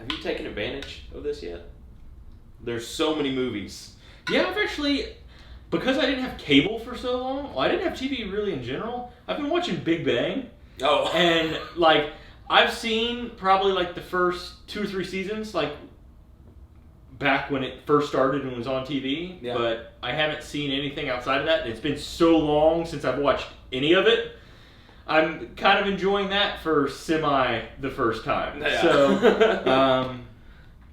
have you taken advantage of this yet? There's so many movies. Yeah, I've actually, because I didn't have cable for so long, well, I didn't have TV really in general, I've been watching Big Bang. Oh. And, like, I've seen probably, like, the first 2 or 3 seasons, like, back when it first started and was on TV. Yeah. But I haven't seen anything outside of that. And it's been so long since I've watched any of it. I'm kind of enjoying that for the first time. Yeah. So,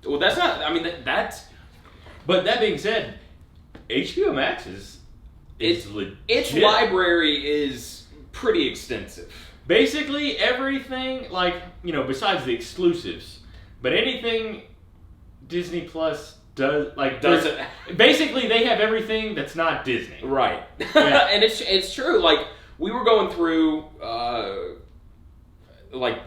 well, that's not, I mean, that's... But that being said, HBO Max is legit. Its library is pretty extensive. Basically everything, like, you know, besides the exclusives, but anything Disney Plus doesn't. Basically, they have everything that's not Disney. Right. Yeah. And it's true. Like, we were going through, like,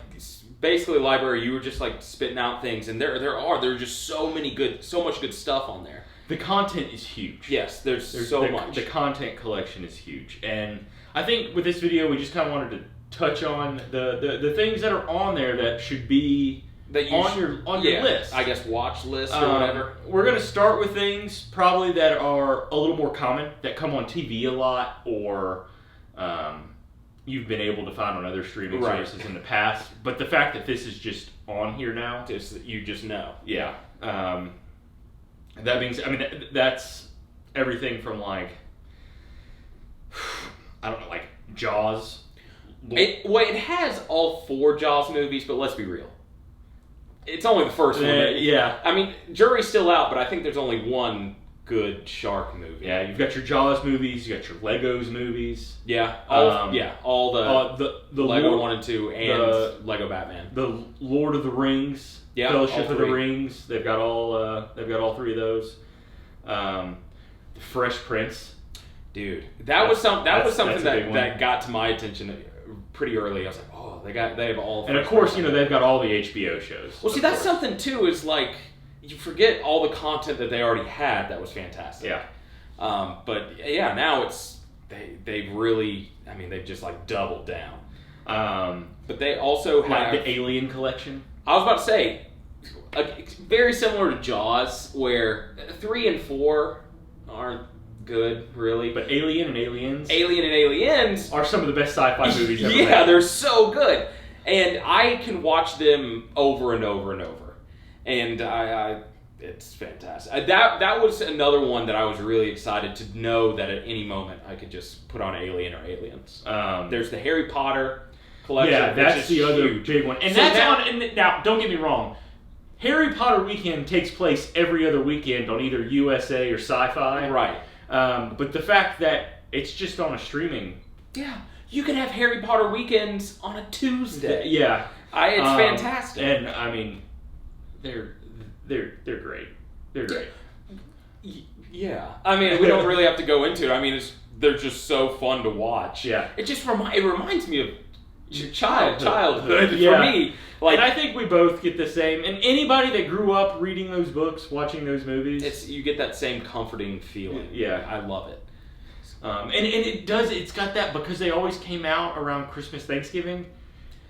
basically library, you were just, like, spitting out things, and there are just so much good stuff on there. The content is huge. Yes, there's so much. The content collection is huge. And I think with this video, we just kind of wanted to touch on the things that are on there that should be on your list. I guess watch list or whatever. We're going to start with things probably that are a little more common, that come on TV a lot, or you've been able to find on other streaming services in the past. But the fact that this is just on here now, you just know. Yeah. That being said, I mean, that's everything from, like, I don't know, like Jaws. It has all 4 Jaws movies, but let's be real. It's only the first one. Yeah. I mean, jury's still out, but I think there's only one good shark movie. Yeah, you've got your Jaws movies, you got your Legos movies. Yeah. All the Lego Lord, 1 and 2 and Lego Batman. The Lord of the Rings. Yeah, Fellowship of the Rings. They've got all 3 of those. The Fresh Prince. Dude, that was something that got to my attention pretty early. I was like, oh, they have all. And of course, you know, they've got all the HBO shows. Well, see, that's something too. Is like you forget all the content that they already had. That was fantastic. Yeah. But yeah, now they've really. I mean, they've just like doubled down. But they also have like the Alien collection. I was about to say, very similar to Jaws, where 3 and 4 aren't good, really. But Alien and Aliens are some of the best sci-fi movies ever made. Yeah, they're so good. And I can watch them over and over and over. And it's fantastic. That was another one that I was really excited to know that at any moment I could just put on Alien or Aliens. There's the Harry Potter collection. Yeah, that's the other huge. big one. And now, don't get me wrong. Harry Potter Weekend takes place every other weekend on either USA or Sci-Fi. Right. But the fact that it's just on a streaming... Yeah. You can have Harry Potter Weekends on a Tuesday. Yeah. It's fantastic. And, I mean, they're great. They're great. Yeah. I mean, we don't really have to go into it. I mean, they're just so fun to watch. Yeah. It just reminds me of childhood for yeah. me. Like, and I think we both get the same. And anybody that grew up reading those books, watching those movies, you get that same comforting feeling. Yeah, I love it. And it does. It's got that because they always came out around Christmas, Thanksgiving.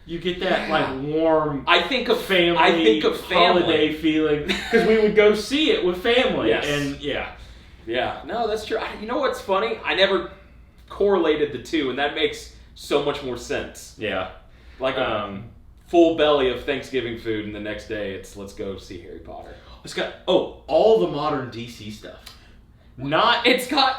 You get that like warm. I think of family. Holiday feeling because we would go see it with family. Yes. And yeah. No, that's true. You know what's funny? I never correlated the two, and that makes so much more sense. Yeah. Like full belly of Thanksgiving food, and the next day let's go see Harry Potter. It's got all the modern DC stuff.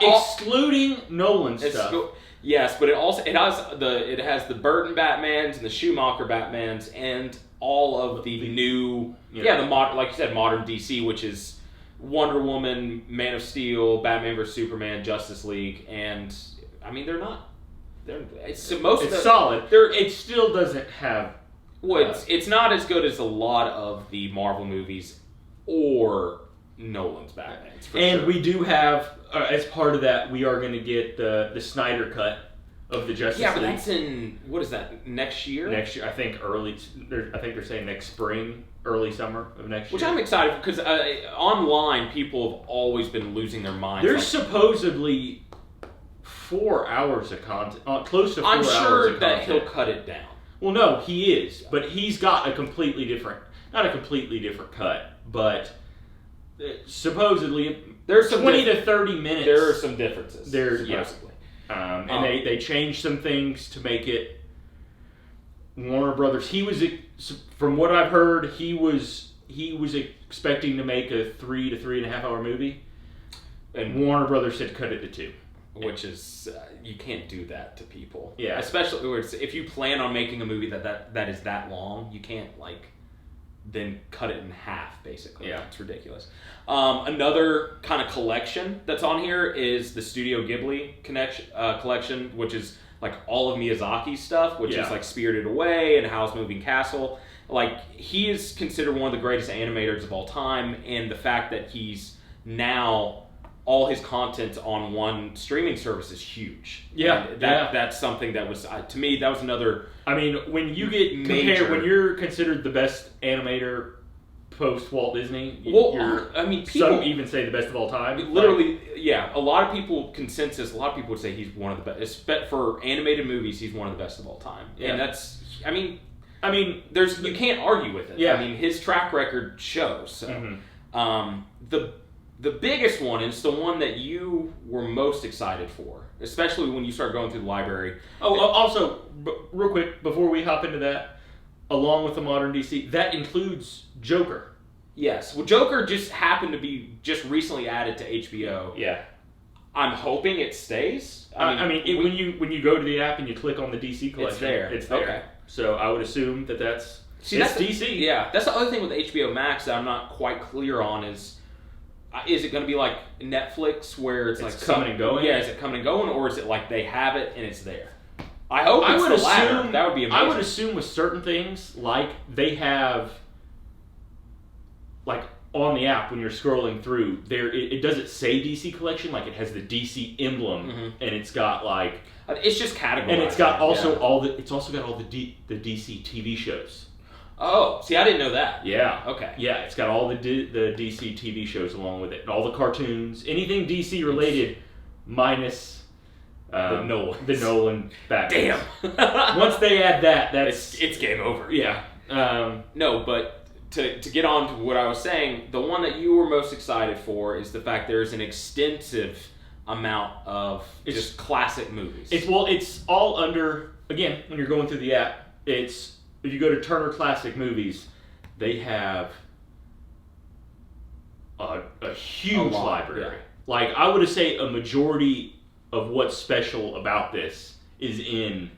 Excluding Nolan stuff. Yes, but it has the Burton Batmans and the Schumacher Batmans and all of the new like you said, modern DC, which is Wonder Woman, Man of Steel, Batman vs Superman, Justice League, and I mean it's solid. It still doesn't have. It's not as good as a lot of the Marvel movies or Nolan's Batman. And we do have, as part of that, we are going to get the Snyder cut of the Justice League. Yeah, but that's in, what is that, next year? Next year, I think they're saying next spring, early summer of next year. Which I'm excited for, because online people have always been losing their minds. There's supposedly 4 hours of content, close to 4 hours of content. I'm sure that he'll cut it down. Well, no, he is, but he's got a completely different... not a completely different cut, but supposedly there's some 20 to 30 minutes. There are some differences. Supposedly. And they changed some things to make it Warner Brothers. From what I've heard, he was expecting to make a 3 to 3.5 hour movie, and Warner Brothers said cut it to 2. Which is, you can't do that to people. Yeah. Especially if you plan on making a movie that is that long, you can't, then cut it in half, basically. Yeah. It's ridiculous. Another kind of collection that's on here is the Studio Ghibli collection, which is, all of Miyazaki's stuff, which is, Spirited Away and Howl's Moving Castle. He is considered one of the greatest animators of all time, and the fact that he's now... all his content on one streaming service is huge. Yeah, that's something that was to me that was another. I mean, when you get compared, when you're considered the best animator post Walt Disney, some even say the best of all time. Literally, a lot of people consensus. A lot of people would say he's one of the best. For animated movies, he's one of the best of all time. Yeah. And that's. I mean, you can't argue with it. Yeah. I mean, his track record shows. So, The biggest one is the one that you were most excited for, especially when you start going through the library. Also, real quick, before we hop into that, along with the modern DC, that includes Joker. Yes. Well, Joker just happened to be just recently added to HBO. Yeah. I'm hoping it stays. When you go to the app and you click on the DC collection, it's there. Okay. So I would assume that's DC. Yeah. That's the other thing with HBO Max that I'm not quite clear on is it going to be like Netflix where it's coming and going? Yeah, is it coming and going, or is it they have it and it's there? I hope it's the latter. That would be amazing. I would assume with certain things, they have, on the app when you're scrolling through, it doesn't say DC collection, it has the DC emblem, and it's got it's just categorized. And it's got also it's also got all the DC TV shows. Oh, see, I didn't know that. Yeah. Okay. Yeah, it's got all the DC TV shows along with it, and all the cartoons, anything DC related, minus the Nolan Batman. Damn. Once they add that, it's game over. Yeah. No, but to get on to what I was saying, the one that you were most excited for is the fact there's an extensive amount of just classic movies. It's all under, again, when you're going through the app, if you go to Turner Classic Movies, they have a huge library. Yeah. I would say a majority of what's special about this is in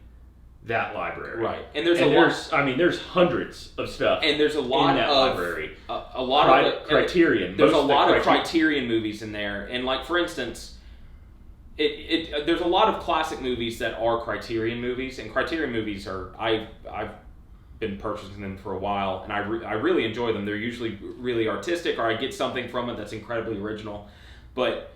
that library. Right. And there's hundreds of stuff. And there's a lot in that of library. A lot of Criterion. There's a lot of Criterion movies in there. And for instance, there's a lot of classic movies that are Criterion movies, and Criterion movies are I've been purchasing them for a while, and I really enjoy them. They're usually really artistic, or I get something from it that's incredibly original. But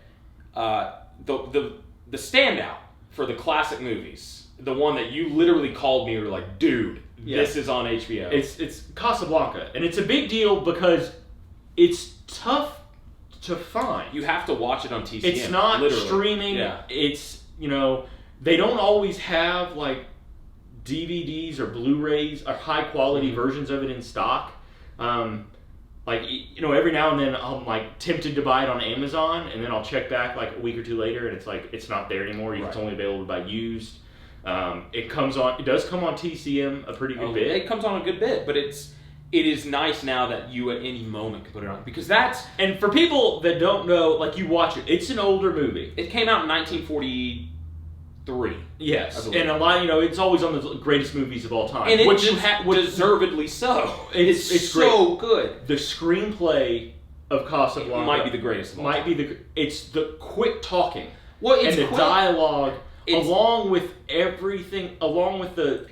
the standout for the classic movies, the one that you literally called me, you were like, dude, this is on HBO. It's Casablanca, and it's a big deal because it's tough to find. You have to watch it on TCM. It's not literally. Streaming. Yeah. It's they don't always have DVDs or Blu-rays or high quality versions of it in stock. Every now and then I'm tempted to buy it on Amazon, and then I'll check back a week or two later, and it's not there anymore. It's only available to buy used. It does come on TCM a pretty good bit. It comes on a good bit, but it is nice now that you at any moment can put it on, because and for people that don't know, you watch it. It's an older movie. It came out in 1943. Yes, and a lot. It's always on the greatest movies of all time, and deservedly so. It's so good. The screenplay of Casablanca might be the greatest. It's the quick talking. Well, it's and the dialogue, along with everything, along with the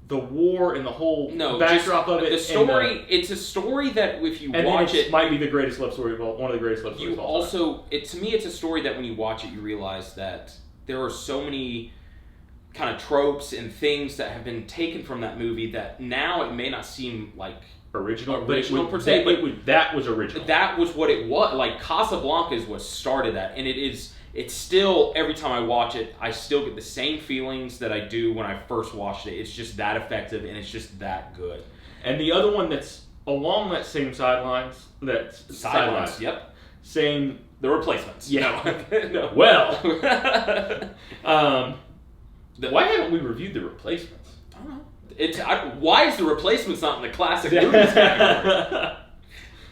war and the whole backdrop of it. The story. It's a story that if you watch it, might be the greatest love story of all. One of the greatest love stories of all time. To me, it's a story that when you watch it, you realize that there are so many kind of tropes and things that have been taken from that movie that now it may not seem original per se, but that was original. That was what it was. Casablanca is what started that, and it's still, every time I watch it, I still get the same feelings that I do when I first watched it. It's just that effective, and it's just that good. And the other one that's along that same sidelines, Yep. Same. The Replacements. Yeah. No. Well. Why haven't we reviewed The Replacements? I don't know. Why is The Replacements not in the classic movies category?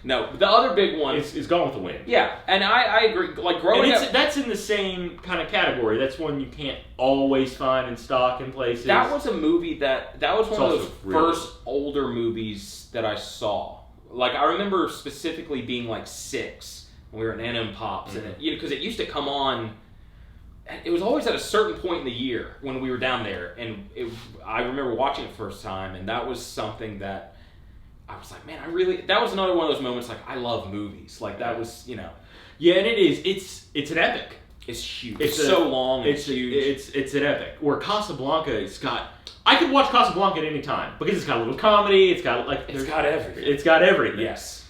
No, the other big one is Gone with the Wind. Yeah, and I agree. Like growing up, that's in the same kind of category. That's one you can't always find in stock in places. That was a movie that was one of those really first older movies that I saw. Like I remember specifically being like 6 when we were at Nana and Pop's, and because it used to come on. It was always at a certain point in the year when we were down there, and I remember watching it the first time, and that was something that. I was like, man, that was another one of those moments, like, I love movies. Like, that was, Yeah, and it is. It's an epic. It's huge. It's so long and it's huge. It's an epic. Where Casablanca, I could watch Casablanca at any time. Because it's got a little comedy, it's got, like... It's got everything. It's got everything. Yes.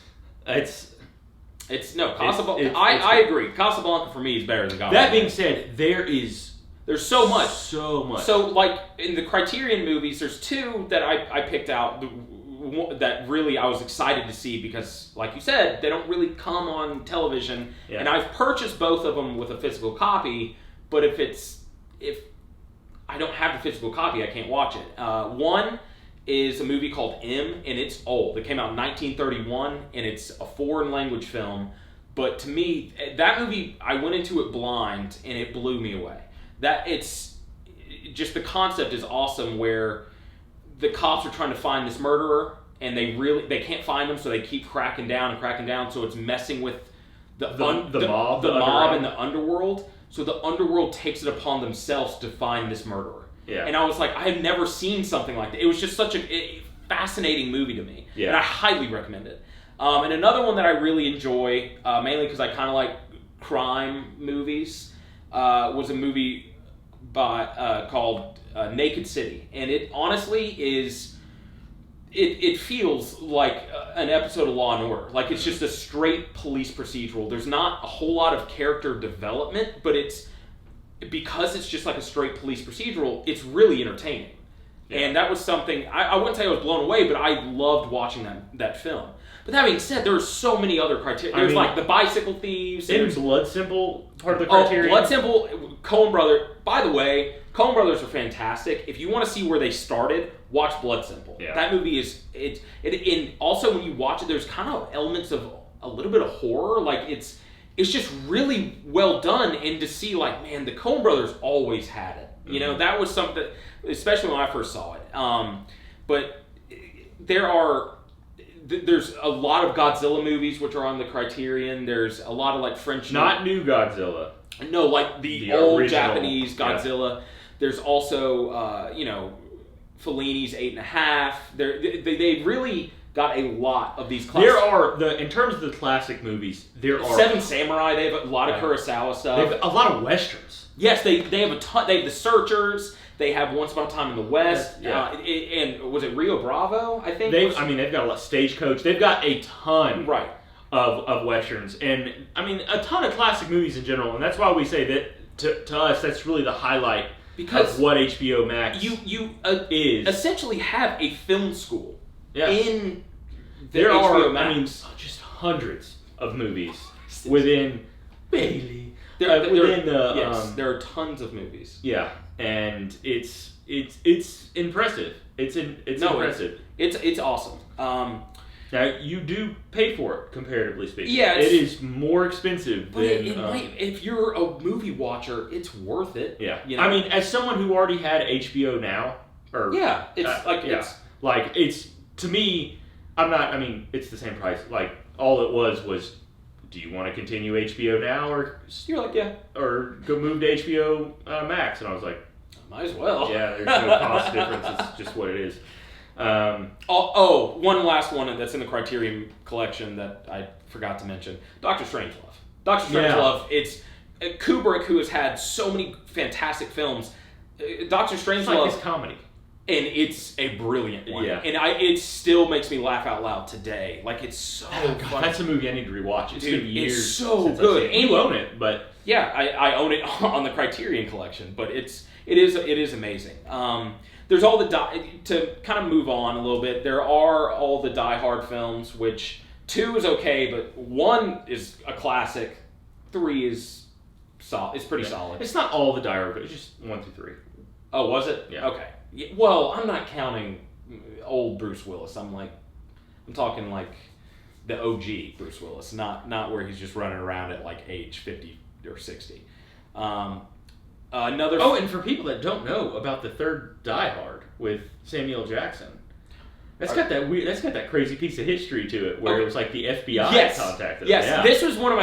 Casablanca... I agree. Casablanca, for me, is better than Casablanca. That being said, there's so much. So much. So, like, in the Criterion movies, there's 2 that I picked out... that really I was excited to see because, like you said, they don't really come on television. Yeah. And I've purchased both of them with a physical copy, but if I don't have the physical copy, I can't watch it. One is a movie called M, and it's old. It came out in 1931, and it's a foreign language film. But to me, that movie, I went into it blind, and it blew me away. Just the concept is awesome where the cops are trying to find this murderer, and they can't find him, so they keep cracking down, so it's messing with the mob and the underworld. So the underworld takes it upon themselves to find this murderer. Yeah. And I was like, I had never seen something like that. It was just such a fascinating movie to me, and I highly recommend it. And another one that I really enjoy, mainly because I kind of like crime movies, was a movie called Naked City, and it honestly is. It feels like an episode of Law and Order. Like it's just a straight police procedural. There's not a whole lot of character development, but because it's just like a straight police procedural, it's really entertaining. Yeah. And that was something I wouldn't say I was blown away, but I loved watching that film. But that being said, there's so many other criteria. There's like the Bicycle Thieves. Isn't Blood Simple part of the criteria? Blood Simple, Coen Brothers. By the way, Coen Brothers are fantastic. If you want to see where they started, watch Blood Simple. Yeah. That movie is and also when you watch it, there's kind of elements of a little bit of horror. Like it's just really well done, and to see like, man, the Coen Brothers always had it. You know, that was something, especially when I first saw it. But there's a lot of Godzilla movies which are on the Criterion. There's a lot of like French. Not new Godzilla. No, like the old original Japanese Godzilla. Yeah. There's also, Fellini's 8.5. They really got a lot of these classic. In terms of the classic movies, there are Seven Samurai. They have a lot of Kurosawa stuff. They have a lot of westerns. Yes, they have a ton. They have The Searchers. They have Once Upon a Time in the West. Yeah. And was it Rio Bravo? I think. They've got a lot. Stagecoach. They've got a ton. Right. Of westerns, and a ton of classic movies in general, and that's why we say that to us that's really the highlight of what HBO Max is. Essentially have a film school in there HBO are Max. Just hundreds of movies within Bailey. There are tons of movies. Yeah, and it's impressive. It's impressive. It's awesome. Now, you do pay for it, comparatively speaking. Yeah, it is more expensive than... if you're a movie watcher, it's worth it. Yeah. You know? As someone who already had HBO Now... it's... To me, it's the same price. Like, all it was, do you want to continue HBO Now? Or you're like, yeah. Or go move to HBO Max. And I was like... Might as well. Yeah, there's no cost difference. It's just what it is. One last one that's in the Criterion collection that I forgot to mention. Dr. Strangelove. Dr. Strangelove, it's Kubrick, who has had so many fantastic films. Dr. Strangelove... It's like his comedy. And it's a brilliant one. Yeah. And it still makes me laugh out loud today. Like, it's so funny. That's a movie I need to rewatch. It's been years. It's so good. And you own it, but... Yeah, I own it on the Criterion collection, but it is amazing. there's all the to kind of move on a little bit. There are all the Die Hard films, which 2 is okay, but 1 is a classic. 3 is solid. It's pretty solid. It's not all the Die Hard, it's just 1 through 3. Oh, was it? Yeah. Okay. Well, I'm not counting old Bruce Willis. I'm talking like the OG Bruce Willis, not where he's just running around at like age 50 or 60. And for people that don't know about the third Die Hard with Samuel Jackson, that's got that crazy piece of history to it where it was like the FBI contacted him. Yes, yeah. This is one of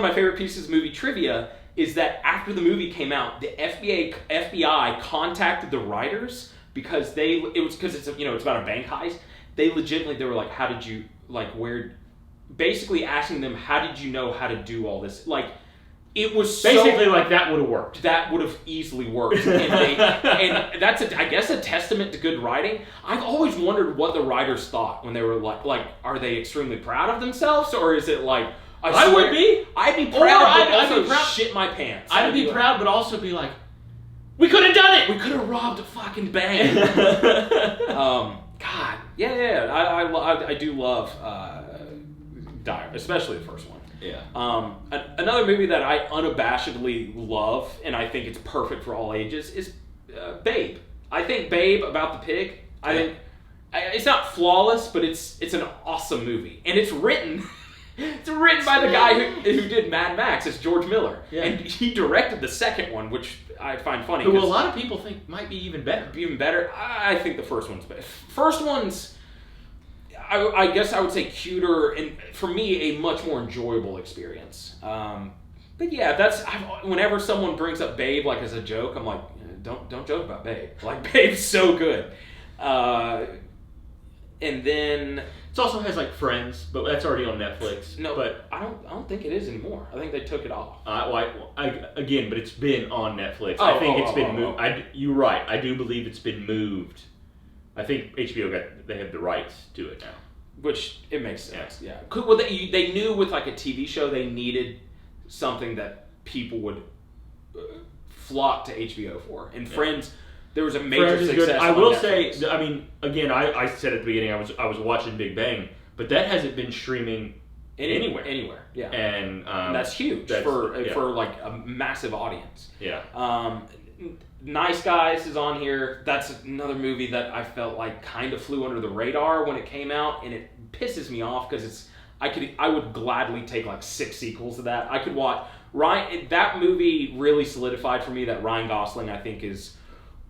my favorite pieces of movie trivia. Is that after the movie came out, the FBI contacted the writers because it's about a bank heist. They were like, how did you basically asking them, how did you know how to do all this? Like, it was basically like that would have worked. That would have easily worked, and that's I guess a testament to good writing. I've always wondered what the writers thought when they were like, are they extremely proud of themselves, or is it like? I would be. I'd be proud, but also shit my pants. I'd be proud, but also be like, we could have done it. We could have robbed a fucking bank. God, yeah. I do love Die, especially the first one. Yeah. Another movie that I unabashedly love, and I think it's perfect for all ages, is Babe. I think Babe, about the pig. I think it's not flawless, but it's an awesome movie, and it's written. It's written by the guy who did Mad Max. It's George Miller. Yeah. And he directed the second one, which I find funny. Who a lot of people think might be even better. Even better? I think the first one's better. First one's, I guess I would say, cuter, and for me, a much more enjoyable experience. But yeah, whenever someone brings up Babe like as a joke, I'm like, don't joke about Babe. Like, Babe's so good. And then it also has like Friends, but that's already on Netflix. No, but I don't think it is anymore. I think they took it off. Again, but it's been on Netflix. I think it's been moved. You're right. I do believe it's been moved. I think HBO they have the rights to it now. Which it makes sense. Yeah. Well, they knew with like a TV show they needed something that people would flock to HBO for, and Friends. There was a major success. I will say, I mean, again, I said at the beginning I was watching Big Bang, but that hasn't been streaming anywhere. Yeah, and that's huge for like a massive audience. Yeah. Nice Guys is on here. That's another movie that I felt like kind of flew under the radar when it came out, and it pisses me off because I would gladly take like 6 sequels to that. I could watch that movie really solidified for me that Ryan Gosling I think is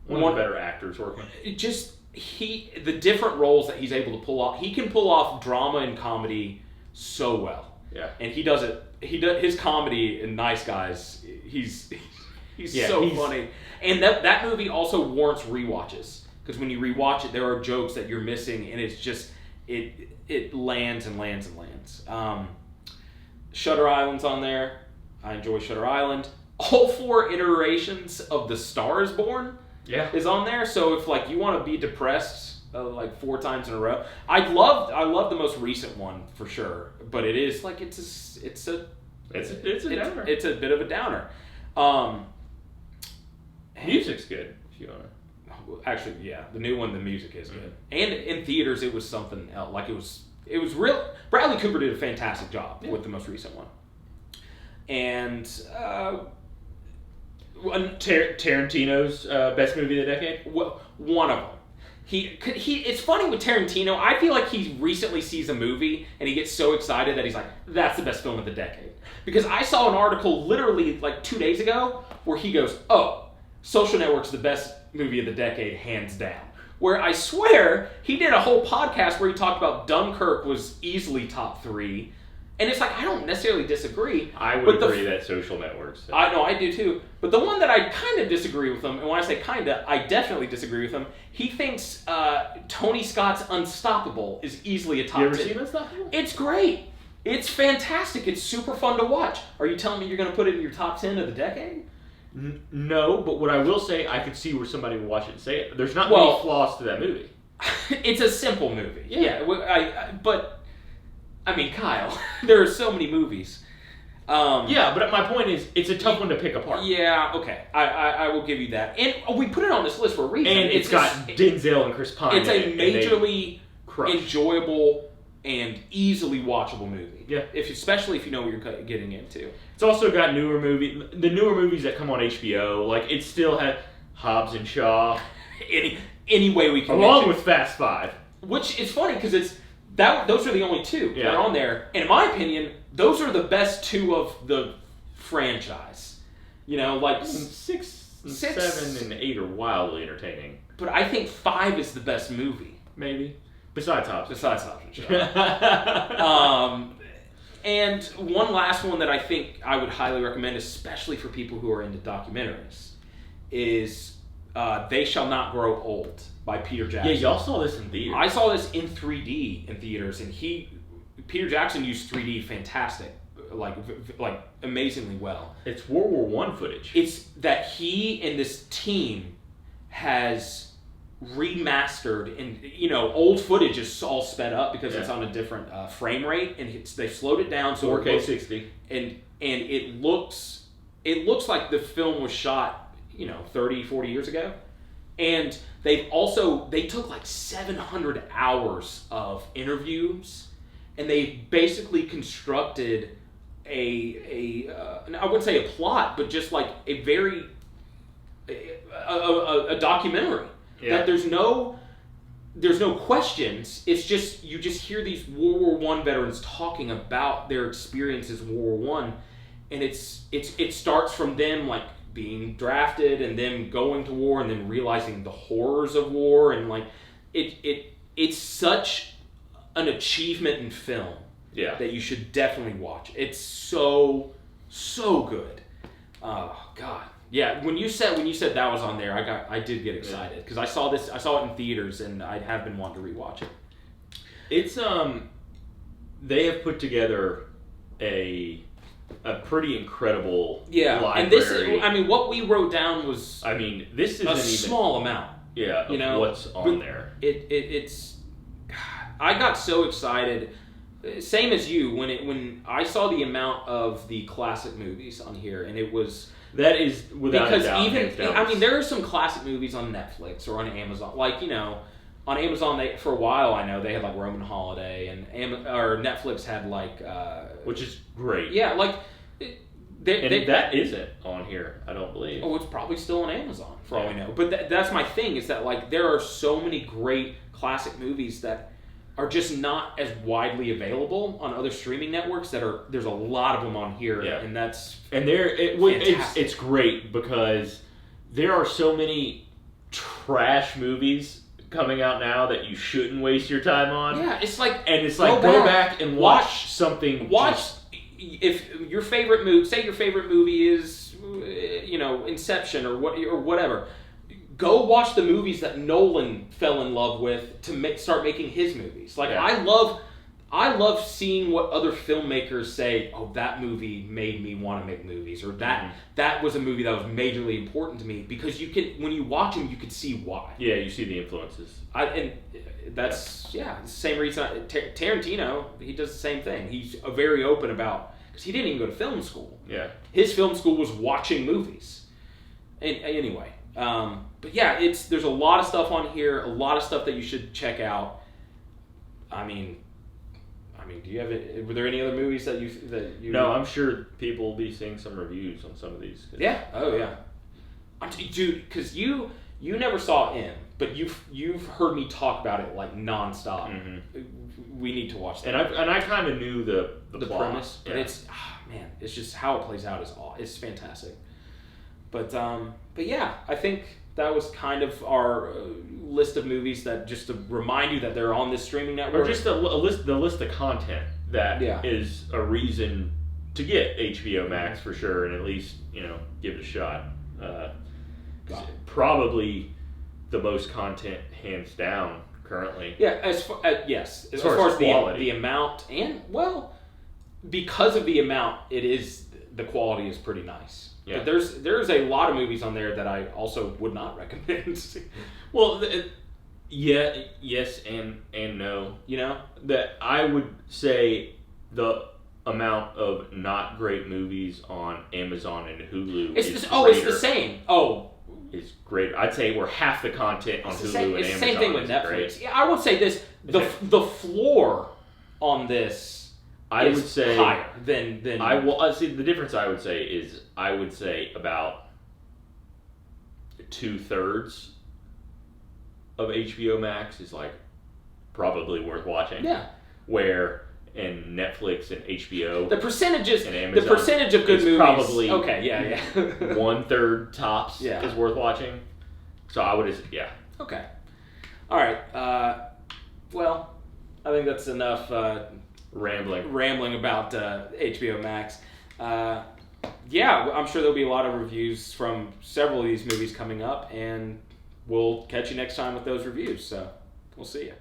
one of the better actors working. The different roles that he's able to pull off. He can pull off drama and comedy so well. Yeah. And he does it. His comedy in Nice Guys. He's so funny. And that movie also warrants rewatches because when you rewatch it, there are jokes that you're missing, and it's just it lands and lands and lands. Shutter Island's on there. I enjoy Shutter Island. All 4 iterations of The Star Is Born. Yeah, is on there. So if like you want to be depressed like 4 times in a row, I love the most recent one for sure. But it is like it's a downer. It's a bit of a downer. Music's good if you wanna. Actually, yeah, the new one, the music is good, and in theaters it was something else. Like it was real. Bradley Cooper did a fantastic job with the most recent one, and. Tarantino's best movie of the decade? Well, one of them. It's funny with Tarantino. I feel like he recently sees a movie and he gets so excited that he's like, that's the best film of the decade. Because I saw an article literally like 2 days ago where he goes, oh, Social Network's the best movie of the decade, hands down. Where I swear he did a whole podcast where he talked about Dunkirk was easily top 3. And it's like, I don't necessarily disagree. I would agree that Social Networks. So. I do too. But the one that I kind of disagree with him, and when I say kind of, I definitely disagree with him, he thinks Tony Scott's Unstoppable is easily a top 10. You ever seen Unstoppable? It's great. It's fantastic. It's super fun to watch. Are you telling me you're going to put it in your top 10 of the decade? No, but what I will say, I could see where somebody would watch it and say it. There's not many flaws to that movie. It's a simple movie. Yeah, but... I mean, Kyle, there are so many movies. Yeah, but my point is, it's a tough one to pick apart. Yeah, okay. I will give you that. And we put it on this list for a reason. And it's got Denzel and Chris Pine. It's a majorly enjoyable and easily watchable movie. Yeah. Especially if you know what you're getting into. It's also got the newer movies that come on HBO. Like, it still has Hobbs and Shaw. Any way we can along with Fast Five. Which is funny because those are the only two that are on there. And in my opinion, those are the best two of the franchise. You know, like 6, 7, and 8 are wildly entertaining. But I think 5 is the best movie. Maybe. Besides Hobbs. And Shaw. And one last one that I think I would highly recommend, especially for people who are into documentaries, is They Shall Not Grow Old by Peter Jackson. Yeah, y'all saw this in theaters. I saw this in 3D in theaters, and Peter Jackson used 3D fantastic, like amazingly well. It's World War I footage. It's that he and this team has remastered, and old footage is all sped up because it's on a different frame rate, and they slowed it down so 4K 60, and it looks like the film was shot 30, 40 years ago. And they took like 700 hours of interviews, and they basically constructed I wouldn't say a plot, but just like a documentary. Yeah. That there's no questions. It's just you just hear these World War I veterans talking about their experiences in World War I, and it starts from them like being drafted and then going to war and then realizing the horrors of war, and like it's such an achievement in film that you should definitely watch. It's so good. Oh God, yeah. When you said that was on there, I did get excited because I saw it in theaters and I have been wanting to rewatch it. It's they have put together a pretty incredible library. And this is, what we wrote down was, this isn't a small amount. Yeah, of what's on there. It's, I got so excited, same as you, when I saw the amount of the classic movies on here, and it was... That is without a doubt. Even, there are some classic movies on Netflix or on Amazon, like, on Amazon, for a while, I know they had like Roman Holiday, or Netflix had like, which is great. Yeah, like that isn't on here, I don't believe. Oh, it's probably still on Amazon for all we know. But that's my thing, is that like there are so many great classic movies that are just not as widely available on other streaming networks. There's a lot of them on here, and it's great because there are so many trash movies coming out now that you shouldn't waste your time on. Yeah, it's like go back and watch something. If your favorite movie, say your favorite movie is Inception or whatever. Go watch the movies that Nolan fell in love with to start making his movies. Like I love seeing what other filmmakers say. Oh, that movie made me want to make movies, or that was a movie that was majorly important to me, because when you watch them, you can see why. Yeah, you see the influences. That's the same reason. Tarantino, he does the same thing. He's very open about, because he didn't even go to film school. Yeah, his film school was watching movies. And anyway. But yeah, there's a lot of stuff on here, a lot of stuff that you should check out. Do you have were there any other movies that you? No, I'm sure people will be seeing some reviews on some of these. Yeah. Oh yeah. Dude, because you never saw M, but you've heard me talk about it like nonstop. Mm-hmm. We need to watch that. And I kind of knew the premise, but it's it's just how it plays out is fantastic. But yeah, I think that was kind of our list of movies, that just to remind you that they're on this streaming network. Or just the list of content that is a reason to get HBO Max for sure, and at least give it a shot. Probably the most content hands down currently. Yeah, as far as the amount, and because of the amount, the quality is pretty nice. Yeah. But there's a lot of movies on there that I also would not recommend. Well, yes and no. You know? That I would say the amount of not great movies on Amazon and Hulu It's the same. Is great. I'd say we're half the content on Hulu and Amazon. It's the same thing with Netflix. Great. Yeah, I would say this: the floor on this I would say higher than see the difference. I would say about 2/3 of HBO Max is like probably worth watching. Yeah. Where in Netflix and HBO, the percentages, and Amazon, the percentage of good movies, probably okay, yeah, 1/3 tops is worth watching. So I would, Okay. All right. Well, I think that's enough rambling about HBO Max. Yeah, I'm sure there'll be a lot of reviews from several of these movies coming up, and we'll catch you next time with those reviews. So we'll see you.